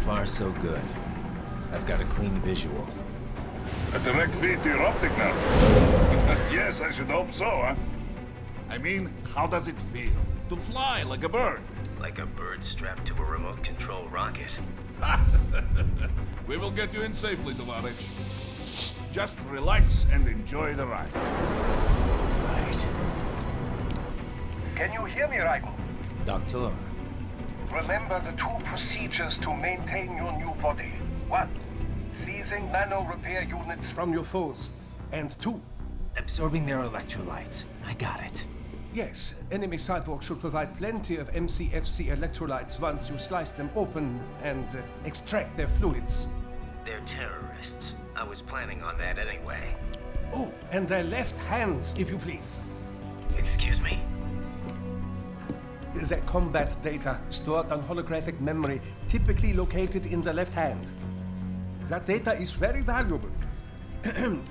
far, so good. I've got a clean visual. A direct feed to your optic nerve. Yes, I should hope so, huh? I mean, how does it feel? To fly like a bird? Like a bird strapped to a remote control rocket. We will get you in safely, Tovarich. Just relax and enjoy the ride. Right. Can you hear me, Raiden? Doctor. Remember the two procedures to maintain your new body. 1. Seizing nano-repair units from your foes. And 2. Absorbing their electrolytes. I got it. Yes, enemy cyborgs should provide plenty of MCFC electrolytes once you slice them open and extract their fluids. They're terrorists. I was planning on that anyway. Oh, and their left hands, if you please. Excuse me? Their combat data stored on holographic memory, typically located in the left hand. That data is very valuable.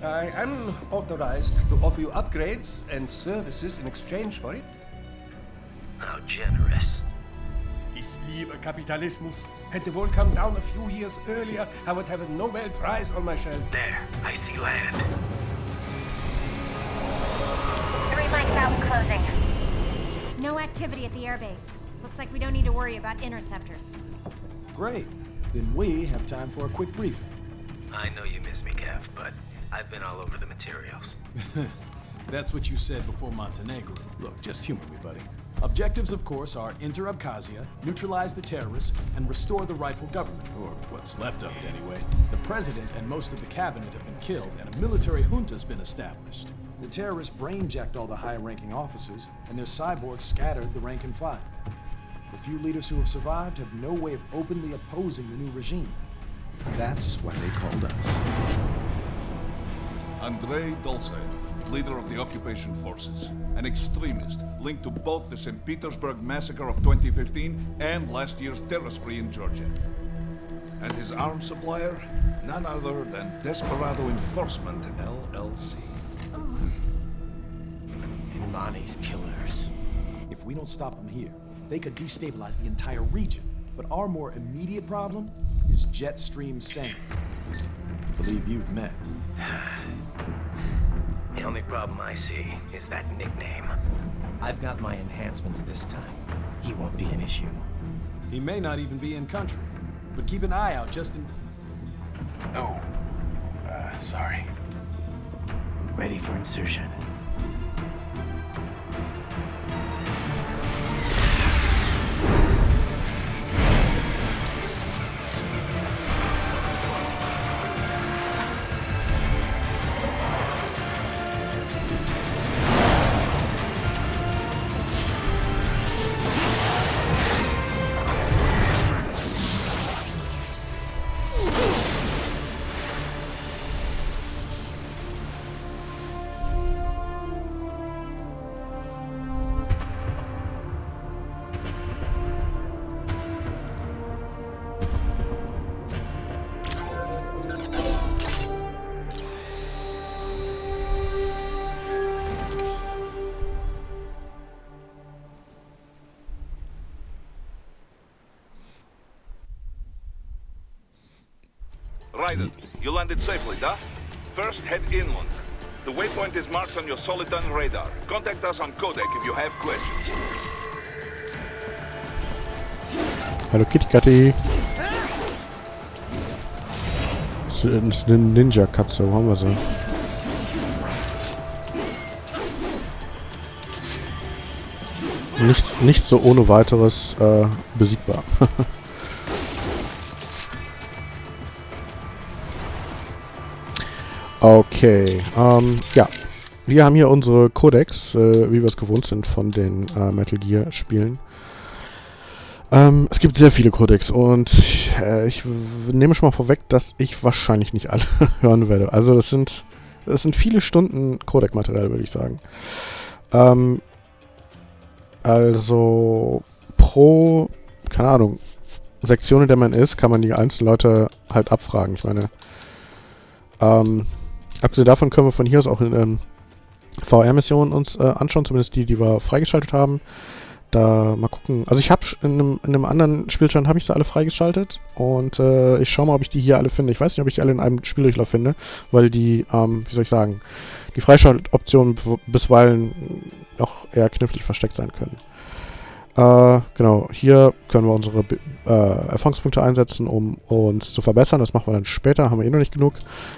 I am authorized to offer you upgrades and services in exchange for it. How generous. Ich liebe Kapitalismus. Had the world come down a few years earlier, I would have a Nobel Prize on my shelf. There, I see land. 3 mics out and closing. No activity at the airbase. Looks like we don't need to worry about interceptors. Great. Then we have time for a quick briefing. I know you miss me, Kev, but I've been all over the materials. That's what you said before Montenegro. Look, just humor me, buddy. Objectives, of course, are enter Abkhazia, neutralize the terrorists, and restore the rightful government, or what's left of it anyway. The president and most of the cabinet have been killed, and a military junta's been established. The terrorists brain-jacked all the high-ranking officers, and their cyborgs scattered the rank and file. The few leaders who have survived have no way of openly opposing the new regime. That's why they called us. Andrei Dolzaev, leader of the occupation forces, an extremist linked to both the St. Petersburg massacre of 2015 and last year's terror spree in Georgia. And his arms supplier, none other than Desperado Enforcement, LLC. Imani's killers. If we don't stop them here, they could destabilize the entire region. But our more immediate problem is Jetstream Sam. I believe you've met. The only problem I see is that nickname. I've got my enhancements this time. He won't be an issue. He may not even be in country, but keep an eye out just in... Oh, sorry. Ready for insertion. Raiden, you landed safely, da? First, head inland. The waypoint is marked on your Soliton radar. Contact us on codec if you have questions. Hallo Kitty Katy. Das ist eine Ninja-Katze, wo haben wir sie? Nicht so ohne weiteres besiegbar. Okay, ja. Wir haben hier unsere Codecs, wie wir es gewohnt sind von den Metal Gear Spielen. Es gibt sehr viele Codecs und ich nehme schon mal vorweg, dass ich wahrscheinlich nicht alle hören werde. Also das sind viele Stunden Codec-Material, würde ich sagen. Also pro, keine Ahnung, Sektion, in der man ist, kann man die einzelnen Leute halt abfragen. Ich meine, abgesehen davon können wir von hier aus auch in VR-Missionen uns anschauen, zumindest die wir freigeschaltet haben. da mal gucken. Also ich habe in einem anderen Spielstand habe ich sie alle freigeschaltet und ich schaue mal, ob ich die hier alle finde. Ich weiß nicht, ob ich die alle in einem Spieldurchlauf finde, weil die, wie soll ich sagen, die Freischaltoptionen bisweilen auch eher knifflig versteckt sein können. Genau, hier können wir unsere Erfahrungspunkte einsetzen, um uns zu verbessern. Das machen wir dann später, haben wir eh noch nicht genug.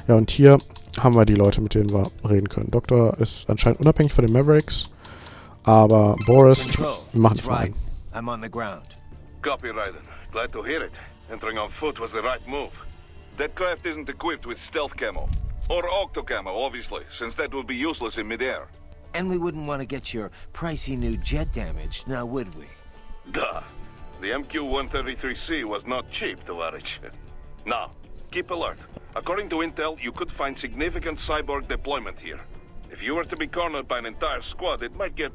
Ja, und hier haben wir die Leute, mit denen wir reden können. Doktor ist anscheinend unabhängig von den Mavericks, aber Boris, wir machen es mal ein. I'm on the ground. Copy, Raiden. Glad to hear it. Entering on foot was the right move. That craft isn't equipped with stealth camo. Or octo camo, obviously, since that would be useless in midair. And we wouldn't want to get your pricey new jet damaged, now would we? Duh. The MQ-133C was not cheap, Tovarich. Now, keep alert. According to intel, you could find significant cyborg deployment here. If you were to be cornered by an entire squad, it might get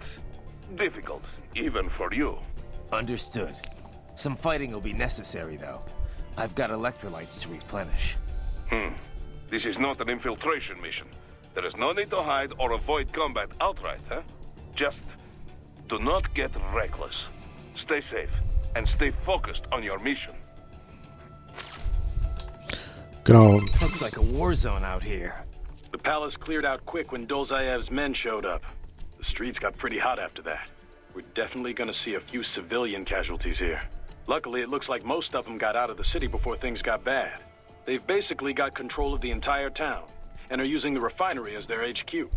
difficult, even for you. Understood. Some fighting will be necessary, though. I've got electrolytes to replenish. This is not an infiltration mission. There is no need to hide or avoid combat outright, huh? Just do not get reckless. Stay safe and stay focused on your mission. Genau. Looks like a war zone out here. The palace cleared out quick when Dolzayev's men showed up. The streets got pretty hot after that. We're definitely gonna see a few civilian casualties here. Luckily, it looks like most of them got out of the city before things got bad. They've basically got control of the entire town, and are using the refinery as their HQ.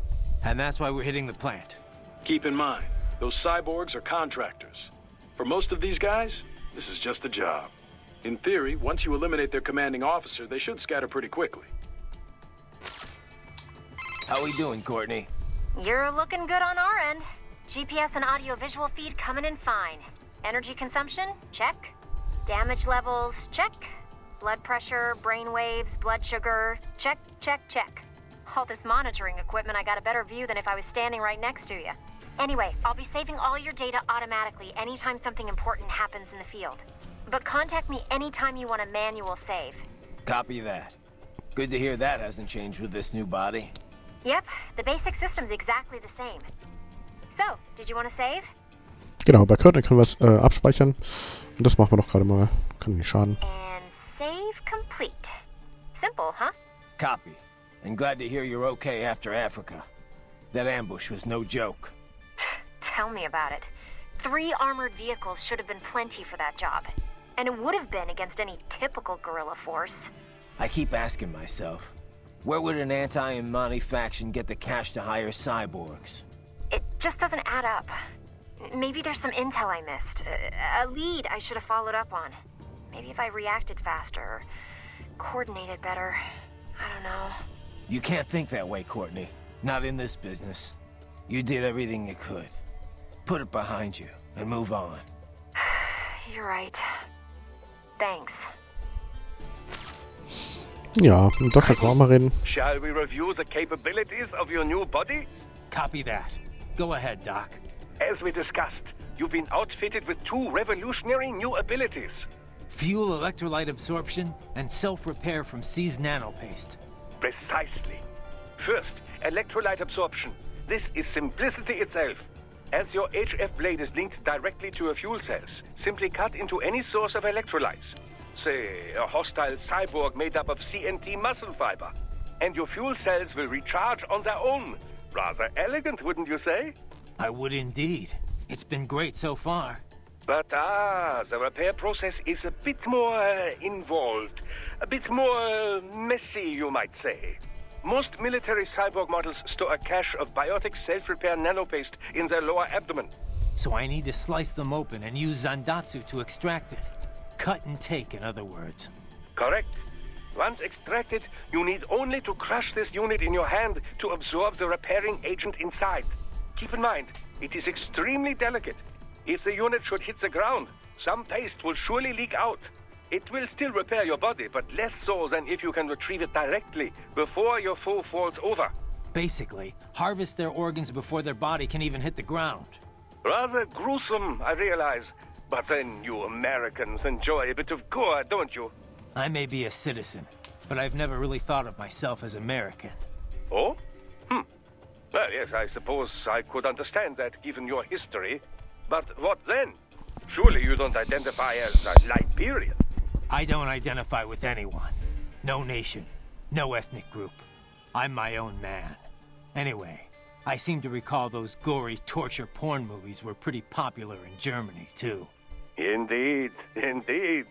And that's why we're hitting the plant. Keep in mind, those cyborgs are contractors. For most of these guys, this is just a job. In theory, once you eliminate their commanding officer, they should scatter pretty quickly. How we doing, Courtney? You're looking good on our end. GPS and audio-visual feed coming in fine. Energy consumption? Check. Damage levels? Check. Blood pressure, brain waves, blood sugar? Check, check, check. All this monitoring equipment, I got a better view than if I was standing right next to you. Anyway, I'll be saving all your data automatically anytime something important happens in the field. But contact me anytime you want a manual save. Copy that. Good to hear that hasn't changed with this new body. Yep, the basic system's exactly the same. So, did you want to save? Genau, bei Courtney können wir es abspeichern. Und das machen wir doch gerade mal. Kann nicht schaden. And save complete. Simple, huh? Copy. And glad to hear you're okay after Africa. That ambush was no joke. Tell me about it. 3 armored vehicles should have been plenty for that job. And it would have been against any typical guerrilla force. I keep asking myself, where would an anti-Imani faction get the cash to hire cyborgs? It just doesn't add up. Maybe there's some intel I missed. A lead I should have followed up on. Maybe if I reacted faster, or coordinated better. I don't know. You can't think that way, Courtney. Not in this business. You did everything you could. Put it behind you and move on. You're right. Thanks. Ja, mit Doktor können wir auch mal reden. Shall we review the capabilities of your new body? Copy that. Go ahead, Doc. As we discussed, you've been outfitted with 2 revolutionary new abilities. Fuel electrolyte absorption and self-repair from C's nanopaste. Precisely. First, electrolyte absorption. This is simplicity itself. As your HF blade is linked directly to your fuel cells, simply cut into any source of electrolytes. Say, a hostile cyborg made up of CNT muscle fiber. And your fuel cells will recharge on their own. Rather elegant, wouldn't you say? I would indeed. It's been great so far. But the repair process is a bit more involved. A bit more messy, you might say. Most military cyborg models store a cache of biotic self-repair nanopaste in their lower abdomen. So I need to slice them open and use Zandatsu to extract it. Cut and take, in other words. Correct. Once extracted, you need only to crush this unit in your hand to absorb the repairing agent inside. Keep in mind, it is extremely delicate. If the unit should hit the ground, some paste will surely leak out. It will still repair your body, but less so than if you can retrieve it directly before your foe falls over. Basically, harvest their organs before their body can even hit the ground. Rather gruesome, I realize. But then you Americans enjoy a bit of gore, don't you? I may be a citizen, but I've never really thought of myself as American. Oh? Well, yes, I suppose I could understand that given your history. But what then? Surely you don't identify as a Liberian. I don't identify with anyone. No nation. No ethnic group. I'm my own man. Anyway, I seem to recall those gory torture porn movies were pretty popular in Germany, too. Indeed, indeed.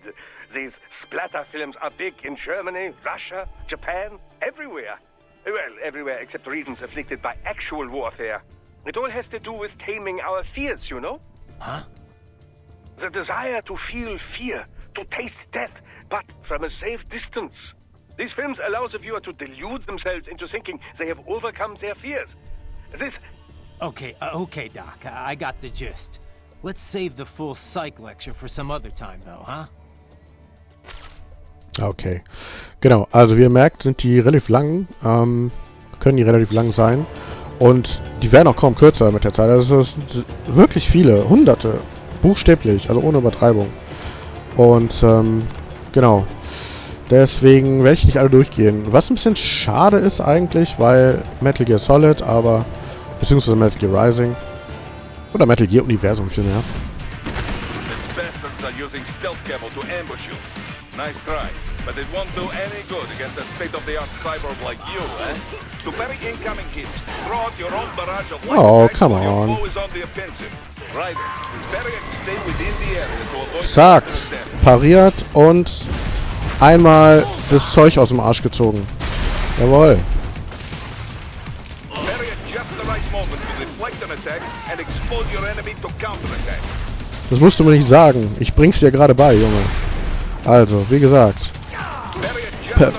These splatter films are big in Germany, Russia, Japan, everywhere. Well, everywhere except regions afflicted by actual warfare. It all has to do with taming our fears, you know? Huh? The desire to feel fear, to taste death, but from a safe distance. These films allow the viewer to delude themselves into thinking they have overcome their fears. This... Okay, Doc. I got the gist. Let's save the full psych lecture for some other time, though, huh? Okay. Genau, also wie ihr merkt, sind die relativ lang. Können die relativ lang sein. Und die werden auch kaum kürzer mit der Zeit. Also es sind wirklich viele. Hunderte. Buchstäblich. Also ohne Übertreibung. Und, genau. Deswegen werde ich nicht alle durchgehen. Was ein bisschen schade ist eigentlich, weil Metal Gear Solid, aber... beziehungsweise Metal Gear Rising. Oder Metal Gear Universum vielmehr. Nice try, but it won't do any good against a state-of-the-art cyborg like you, eh? To parry incoming hits, throw out your own barrage of light attacks come while your on. foe is on the offensive. Raiden, parry and stay within the area to avoid Zack, death. pariert und einmal das Zeug aus dem Arsch gezogen. Jawohl. Parry at just the right moment to deflect an attack and expose your enemy to counterattack. Das musst du mir nicht sagen. Ich bring's dir gerade bei, Junge. Also, wie gesagt,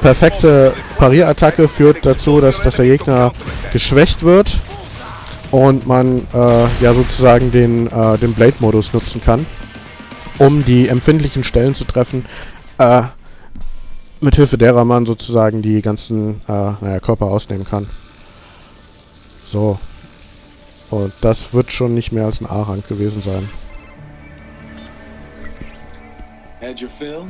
perfekte Parierattacke führt dazu, dass der Gegner geschwächt wird und man ja sozusagen den Blade-Modus nutzen kann, um die empfindlichen Stellen zu treffen, mithilfe derer man sozusagen die ganzen Körper ausnehmen kann. So. Und das wird schon nicht mehr als ein A-Rang gewesen sein. Had your fill?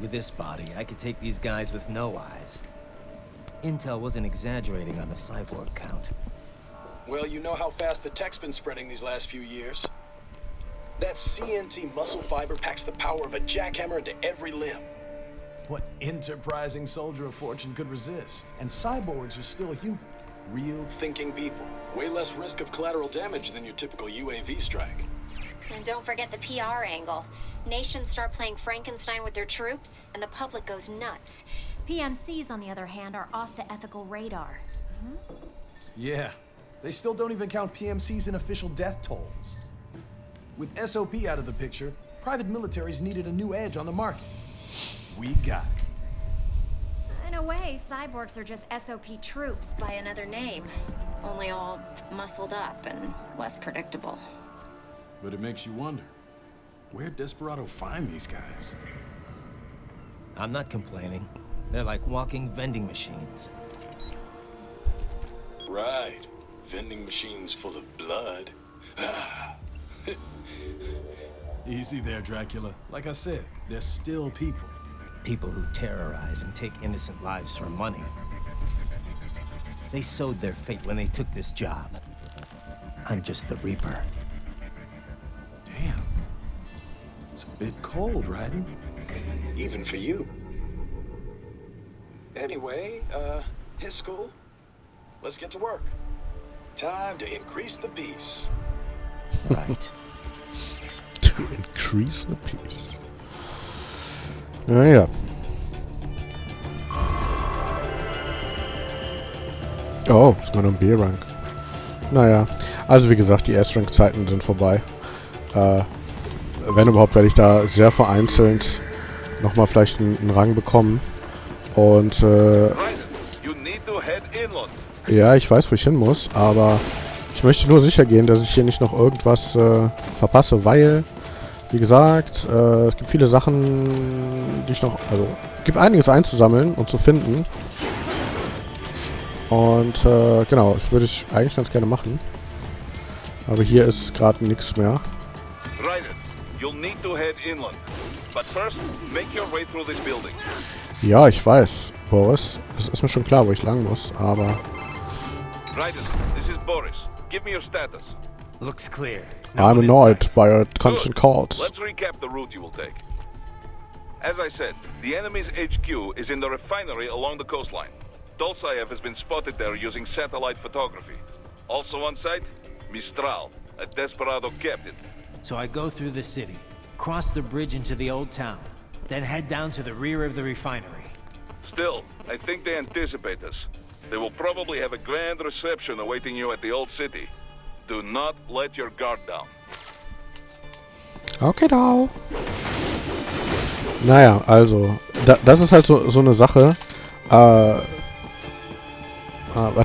With this body, I could take these guys with no eyes. Intel wasn't exaggerating on the cyborg count. Well, you know how fast the tech's been spreading these last few years. That CNT muscle fiber packs the power of a jackhammer into every limb. What enterprising soldier of fortune could resist? And cyborgs are still human. Real thinking people. Way less risk of collateral damage than your typical UAV strike. And don't forget the PR angle. Nations start playing Frankenstein with their troops, and the public goes nuts. PMCs, on the other hand, are off the ethical radar. Yeah, they still don't even count PMCs in official death tolls. With SOP out of the picture, private militaries needed a new edge on the market. We got it. In a way, cyborgs are just SOP troops by another name. Only all muscled up and less predictable. But it makes you wonder, where'd Desperado find these guys? I'm not complaining. They're like walking vending machines. Right. Vending machines full of blood. Easy there, Dracula. Like I said, they're still people. People who terrorize and take innocent lives for money. They sowed their fate when they took this job. I'm just the Reaper. Damn. It's a bit cold, Raiden. Even for you. Anyway, his school. Let's get to work. Time to increase the peace. Right. To increase the peace. Naja. Oh, ist mal noch ein B-Rank. Naja, also wie gesagt, die S-Rank-Zeiten sind vorbei. Wenn überhaupt, werde ich da sehr vereinzelt nochmal vielleicht einen Rang bekommen. Und ja, ich weiß, wo ich hin muss, aber ich möchte nur sicher gehen, dass ich hier nicht noch irgendwas verpasse, weil, wie gesagt, es gibt viele Sachen, die ich noch, also es gibt einiges einzusammeln und zu finden. Und genau, das würde ich eigentlich ganz gerne machen. Aber hier ist gerade nichts mehr. Ja, ich weiß, Boris. Es ist mir schon klar, wo ich lang muss, aber... Raiden, this is Boris. Give me your status. Looks clear. I'm annoyed by your constant calls. Let's recap the route you will take. As I said, the enemy's HQ is in the refinery along the coastline. Dolsaev has been spotted there using satellite photography. Also on site, Mistral, a desperado captain. So I go through the city, cross the bridge into the old town, then head down to the rear of the refinery. Still, I think they anticipate us. They will probably have a grand reception awaiting you at the old city. Do not let your guard down. Okay, da. Naja, also, das ist halt so eine Sache. Warte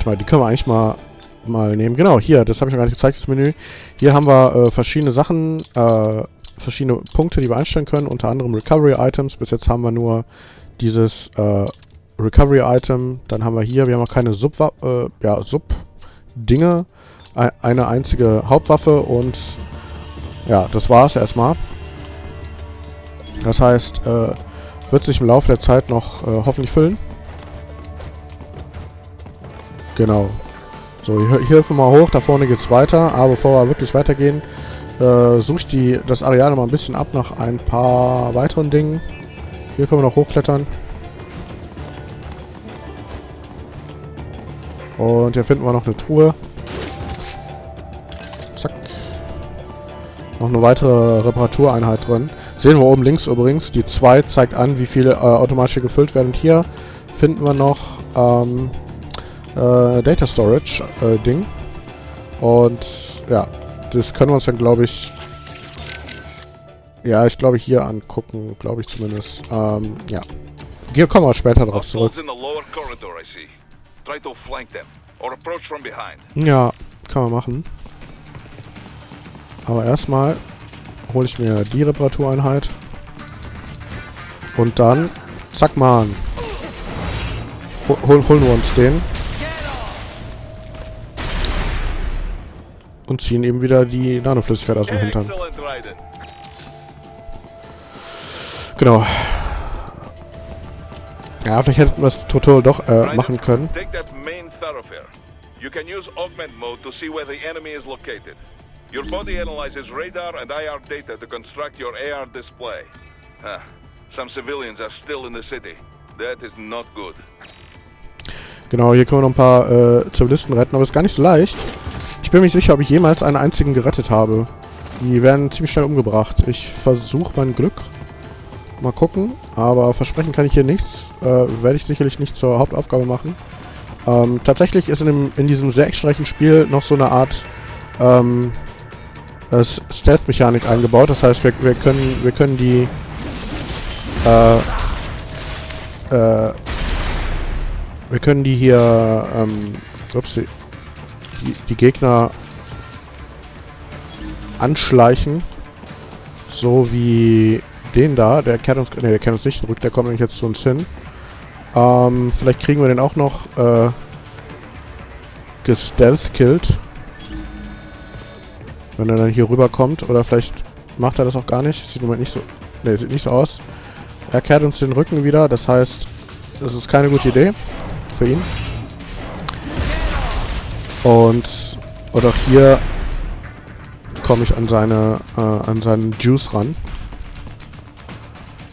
mal, die können wir eigentlich mal nehmen. Genau, hier, das habe ich noch gar nicht gezeigt, das Menü. Hier haben wir verschiedene Sachen, verschiedene Punkte, die wir einstellen können, unter anderem Recovery Items. Bis jetzt haben wir nur dieses Recovery Item. Dann haben wir hier, wir haben auch keine Sub-Dinge. Eine einzige Hauptwaffe und ja, das war's erstmal. Das heißt, wird sich im Laufe der Zeit noch hoffentlich füllen. Genau. So, hier hüpfen wir mal hoch, da vorne geht's weiter. Aber bevor wir wirklich weitergehen, suche ich das Areal noch mal ein bisschen ab nach ein paar weiteren Dingen. Hier können wir noch hochklettern. Und hier finden wir noch eine Truhe. Zack. Noch eine weitere Reparatureinheit drin. Sehen wir oben links übrigens. Die 2 zeigt an, wie viele automatisch hier gefüllt werden. Und hier finden wir noch Data Storage Ding. Und ja, das können wir uns dann, glaube ich... Ja, ich glaube hier angucken, glaube ich zumindest. Ja. Hier kommen wir später drauf zurück. Ja, kann man machen. Aber erstmal hole ich mir die Reparatureinheit. Und dann, zack man. Holen wir uns den. Und ziehen eben wieder die Nanoflüssigkeit aus dem Hintern. Genau. Ja, vielleicht hätten wir das Tutorial doch machen können. You can use augment mode to see where the enemy is located. Your body analyzes radar and IR data to construct your AR display. Some civilians are still in the city. That is not good. Genau, hier können wir noch ein paar Zivilisten retten, aber ist gar nicht so leicht. Ich bin mir nicht sicher, ob ich jemals einen einzigen gerettet habe. Die werden ziemlich schnell umgebracht. Ich versuche mein Glück. Mal gucken, aber versprechen kann ich hier nichts. Werde ich sicherlich nicht zur Hauptaufgabe machen. Tatsächlich ist in diesem sehr actionreichen Spiel noch so eine Art Stealth-Mechanik eingebaut. Das heißt, wir können die hier die Gegner anschleichen. So wie den da. Der kehrt uns nicht zurück. Der kommt nämlich jetzt zu uns hin. Vielleicht kriegen wir den auch noch gestealth-killt. Wenn er dann hier rüberkommt. Oder vielleicht macht er das auch gar nicht. Sieht im Moment nicht so... Ne, sieht nicht so aus. Er kehrt uns den Rücken wieder. Das heißt, das ist keine gute Idee für ihn. Und auch hier komme ich an seinen Juice ran.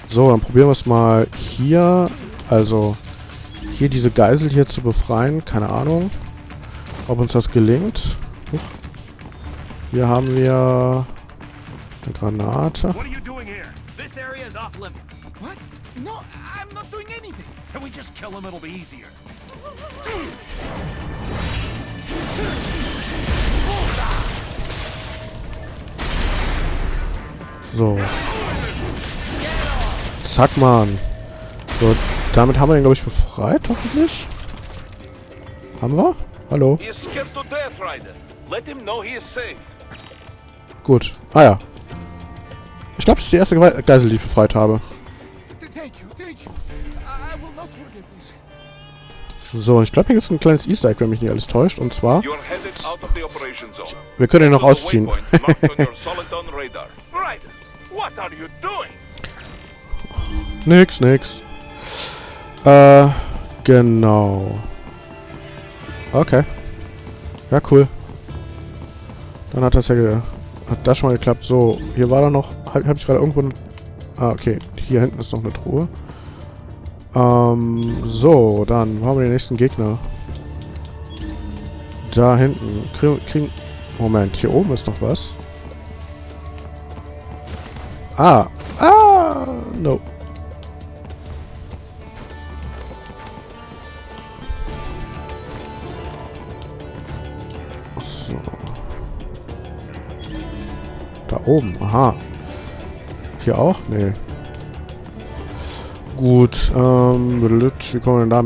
So, dann probieren wir es mal hier. Also, hier diese Geisel hier zu befreien. Keine Ahnung, ob uns das gelingt. Hier haben wir eine Granate. What are you doing here? This area is off limits. What? No, I'm not doing anything. Can we just kill him? It'll be easier. So. Zack, Mann. So, damit haben wir ihn, glaube ich, befreit, hoffentlich. Haben wir? Hallo? Gut. Ah ja. Ich glaube, das ist die erste Geisel, die ich befreit habe. So, ich glaube, hier gibt es ein kleines Easter Egg, wenn mich nicht alles täuscht. Und zwar... Wir können ihn noch ausziehen. Nix. Genau. Okay. Ja, cool. Dann hat das ja hat das schon mal geklappt. So, hier war da noch... Hab ich gerade irgendwo... Ah, okay. Hier hinten ist noch eine Truhe. So, dann haben wir den nächsten Gegner. Da hinten. Moment, hier oben ist noch was. No. So. Da oben, aha. Hier auch? Nee. Gut, wie kommen wir denn da?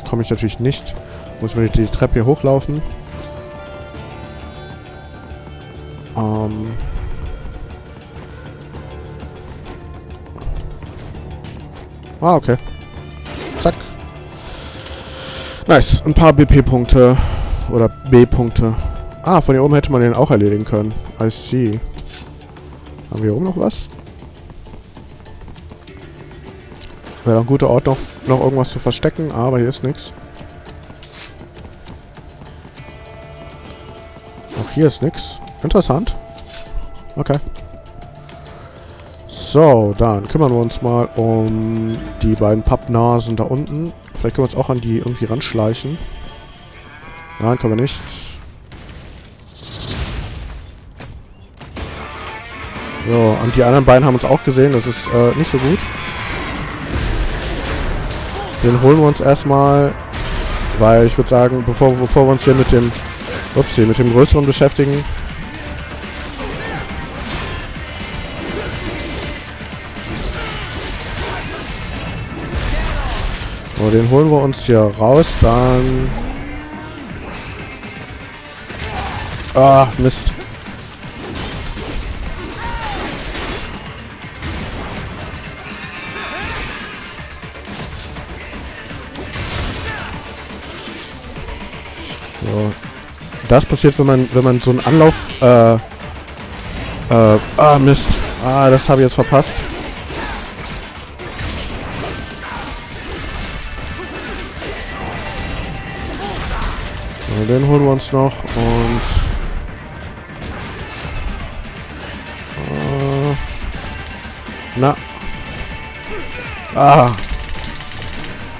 Komme ich natürlich nicht. Muss man die Treppe hier hochlaufen. Okay. Zack. Nice. Ein paar BP-Punkte. Oder B-Punkte. Von hier oben hätte man den auch erledigen können. I see. Haben wir hier oben noch was? Wäre ein guter Ort, noch irgendwas zu verstecken, aber hier ist nichts. Auch hier ist nichts. Interessant. Okay. So, dann kümmern wir uns mal um die beiden Pappnasen da unten. Vielleicht können wir uns auch an die irgendwie ranschleichen. Nein, können wir nicht. So, und die anderen beiden haben uns auch gesehen. Das ist nicht so gut. Den holen wir uns erstmal, weil ich würde sagen, bevor wir uns hier mit dem größeren beschäftigen. So, den holen wir uns hier raus, dann... Mist. So. Das passiert, wenn man so einen Anlauf... Mist. Das habe ich jetzt verpasst. So, den holen wir uns noch und...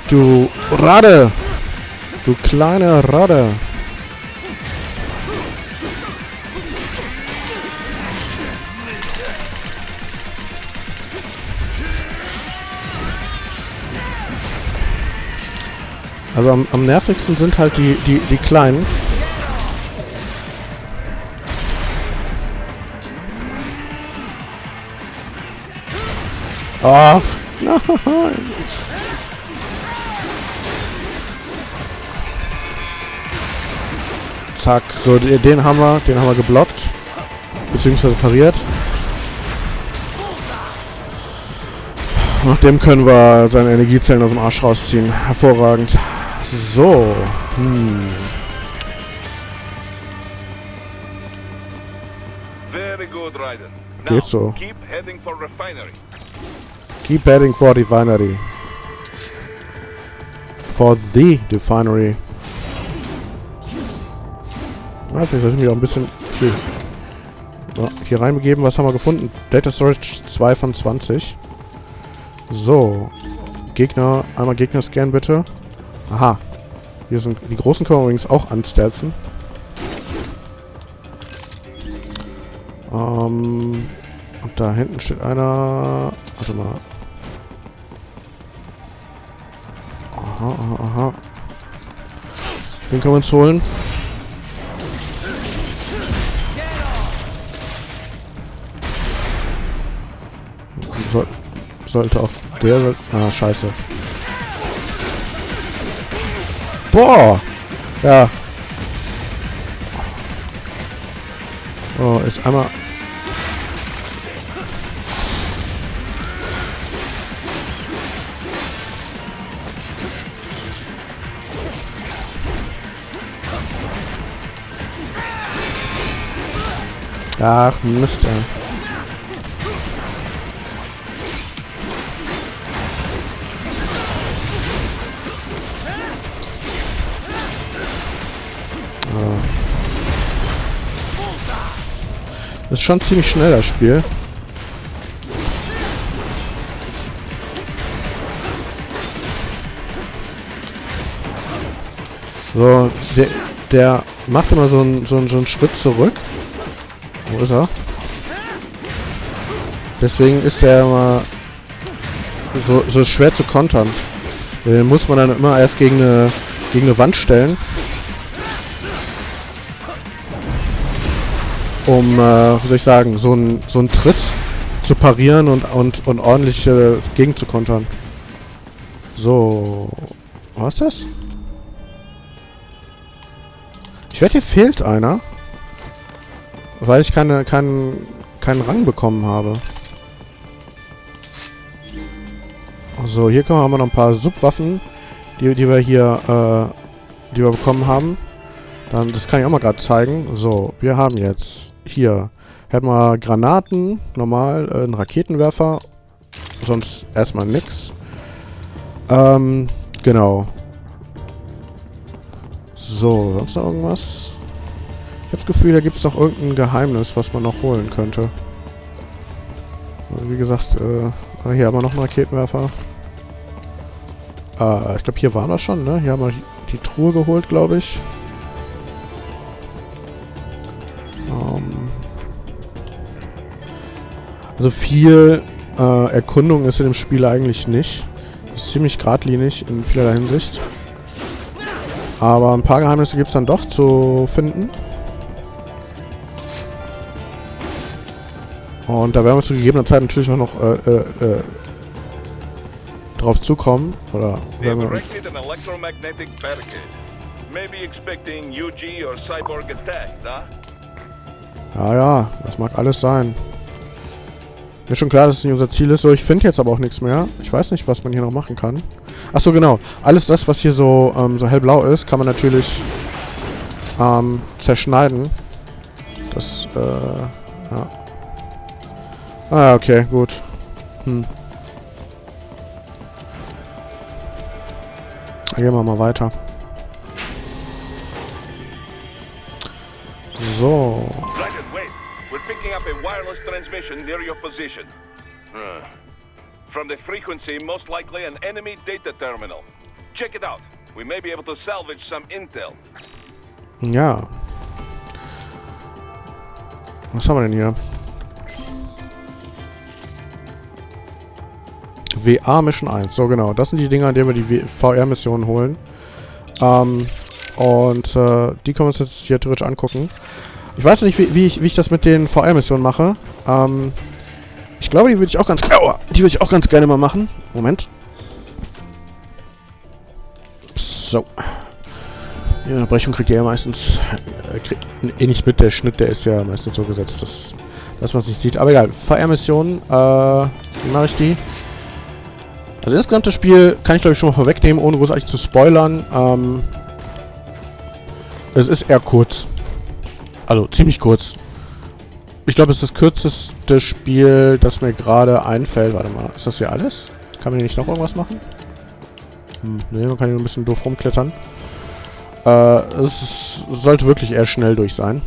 Du Radde! Du kleine Radde! Also am nervigsten sind halt die Kleinen. Oh, nein! Zack, so den haben wir geblockt. Beziehungsweise pariert. Nach dem können wir seine Energiezellen aus dem Arsch rausziehen. Hervorragend. So. Very good, Raiden. Geht so. Keep heading for refinery. Keep heading for refinery. For the refinery. Vielleicht soll ich mich auch ein bisschen hier reinbegeben. Was haben wir gefunden? Data Storage 2 von 20. So. Gegner. Einmal Gegner scannen bitte. Aha. Hier sind die großen können wir übrigens auch anstelzen. Und da hinten steht einer. Warte mal. Aha. Den können wir uns holen. Sollte auch der... scheiße. Boah! Ja. Oh, ist einmal... Ach, Mist, ey. ist schon ziemlich schnell, das Spiel. So, der macht immer so einen Schritt zurück. Wo ist er? Deswegen ist der immer so schwer zu kontern. Den muss man dann immer erst gegen eine Wand stellen. Um, wie soll ich sagen, so einen Tritt zu parieren und ordentlich gegen zu kontern. So. Was ist das? Ich wette, hier fehlt einer. Weil ich keinen Rang bekommen habe. So, hier haben wir noch ein paar Subwaffen, die wir hier, die wir bekommen haben. Dann, das kann ich auch mal gerade zeigen. So, wir haben jetzt hier, hätten wir Granaten, normal, einen Raketenwerfer, sonst erstmal nix. Genau. So, sonst noch irgendwas? Ich habe das Gefühl, da gibt es noch irgendein Geheimnis, was man noch holen könnte. Wie gesagt, hier haben wir noch einen Raketenwerfer. Ich glaube, hier waren wir schon, ne? Hier haben wir die Truhe geholt, glaube ich. Also viel Erkundung ist in dem Spiel eigentlich nicht. Ist ziemlich geradlinig in vielerlei Hinsicht. Aber ein paar Geheimnisse gibt es dann doch zu finden. Und da werden wir zu gegebener Zeit natürlich auch noch drauf zukommen. Oder werden wir ja, das mag alles sein. Mir schon klar, dass es nicht unser Ziel ist. So, ich finde jetzt aber auch nichts mehr. Ich weiß nicht, was man hier noch machen kann. Achso, genau. Alles das, was hier so hellblau ist, kann man natürlich zerschneiden. Das, ja. Ah, okay, gut. Dann gehen wir mal weiter. So. We're picking up a wireless transmission near your position. From the frequency, most likely an enemy data terminal. Check it out. We may be able to salvage some intel. Ja. Was haben wir denn hier? WA Mission 1. So, genau. Das sind die Dinger, an denen wir die VR-Missionen holen. Die können wir uns jetzt hier theoretisch angucken. Ich weiß nicht, wie ich das mit den VR-Missionen mache. Ich glaube, die würde ich auch ganz gerne mal machen. Moment. So. Die Unterbrechung kriegt ihr ja meistens nicht mit. Der Schnitt, der ist ja meistens so gesetzt, dass man es nicht sieht. Aber egal. VR-Missionen. Wie mache ich die? Also das gesamte Spiel kann ich, glaube ich, schon mal vorwegnehmen, ohne großartig zu spoilern. Es ist eher kurz. Also ziemlich kurz. Ich glaube, es ist das kürzeste Spiel, das mir gerade einfällt. Warte mal, ist das hier alles? Kann man hier nicht noch irgendwas machen? Ne, man kann hier ein bisschen doof rumklettern. Es sollte wirklich eher schnell durch sein.